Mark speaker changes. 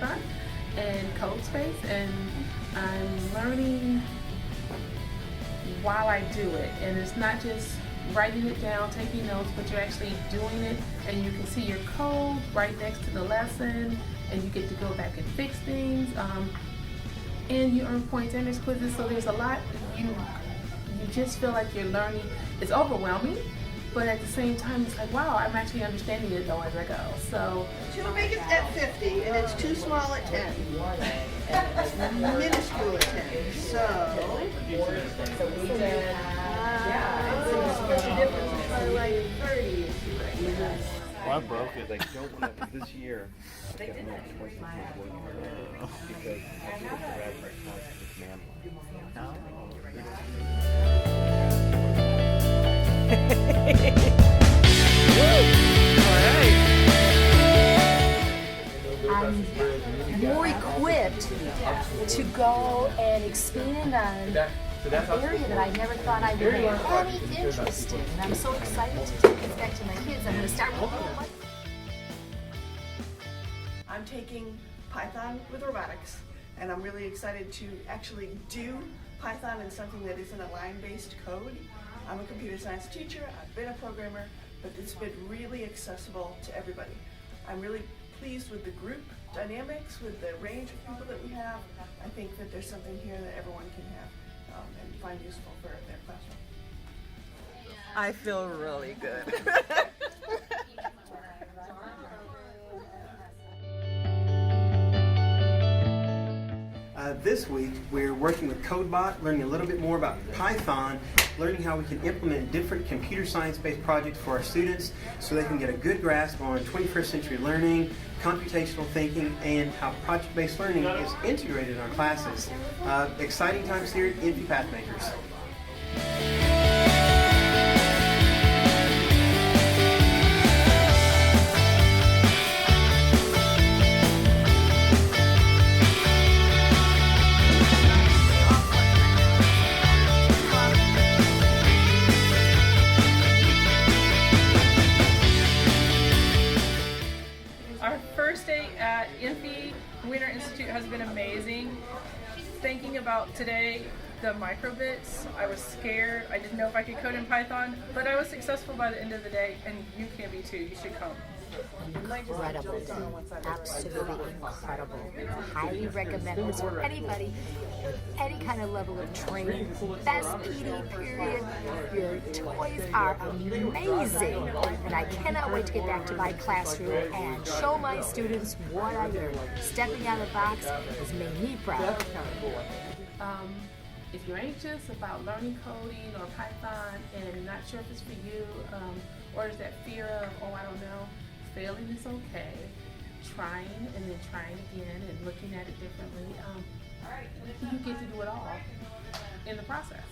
Speaker 1: Python and CodeSpace, and I'm learning while I do it. And it's not just writing it down, taking notes, but you're actually doing it, and you can see your code right next to the lesson, and you get to go back and fix things. And you earn points and there's quizzes, so there's a lot. You just feel like you're learning. It's overwhelming, but at the same time, it's like, wow, I'm actually understanding it though as I go. So
Speaker 2: too big at 50, and it's too small at 10. Minuscule at 10. So we did. Like 30.
Speaker 3: Well, I broke it. I don't want to this year. I've got no choice of working because I did the Raspberry
Speaker 4: I'm more equipped to go and expand on an area that I never thought I would have any interest in. And I'm so excited to take this back to my kids. I'm going to start with
Speaker 2: I'm taking Python with robotics, and I'm really excited to actually do Python in something that isn't a line-based code. I'm a computer science teacher, I've been a programmer, but it's been really accessible to everybody. I'm really pleased with the group dynamics, with the range of people that we have. I think that there's something here that everyone can have and find useful for their classroom.
Speaker 5: I feel really good.
Speaker 6: This week, we're working with CodeBot, learning a little bit more about Python, learning how we can implement different computer science-based projects for our students so they can get a good grasp on 21st century learning, computational thinking, and how project-based learning is integrated in our classes. Exciting times here at NP Pathmakers.
Speaker 7: Our first day at NP Winter Institute has been amazing. Thinking about today, the microbits, I was scared. I didn't know if I could code in Python, but I was successful by the end of the day, and you can be too. You should come.
Speaker 4: incredible day. Absolutely incredible. Highly recommend this for anybody with any kind of level of training. Best PD period. Your toys are amazing. And I cannot wait to get back to my classroom and show my students what I learned. Stepping out of the box has made me proud.
Speaker 1: If you're anxious about learning coding or Python and not sure if it's for you, or is that fear of, oh, I don't know, failing is okay. Trying and then trying again and looking at it differently, you get to do it all in the process.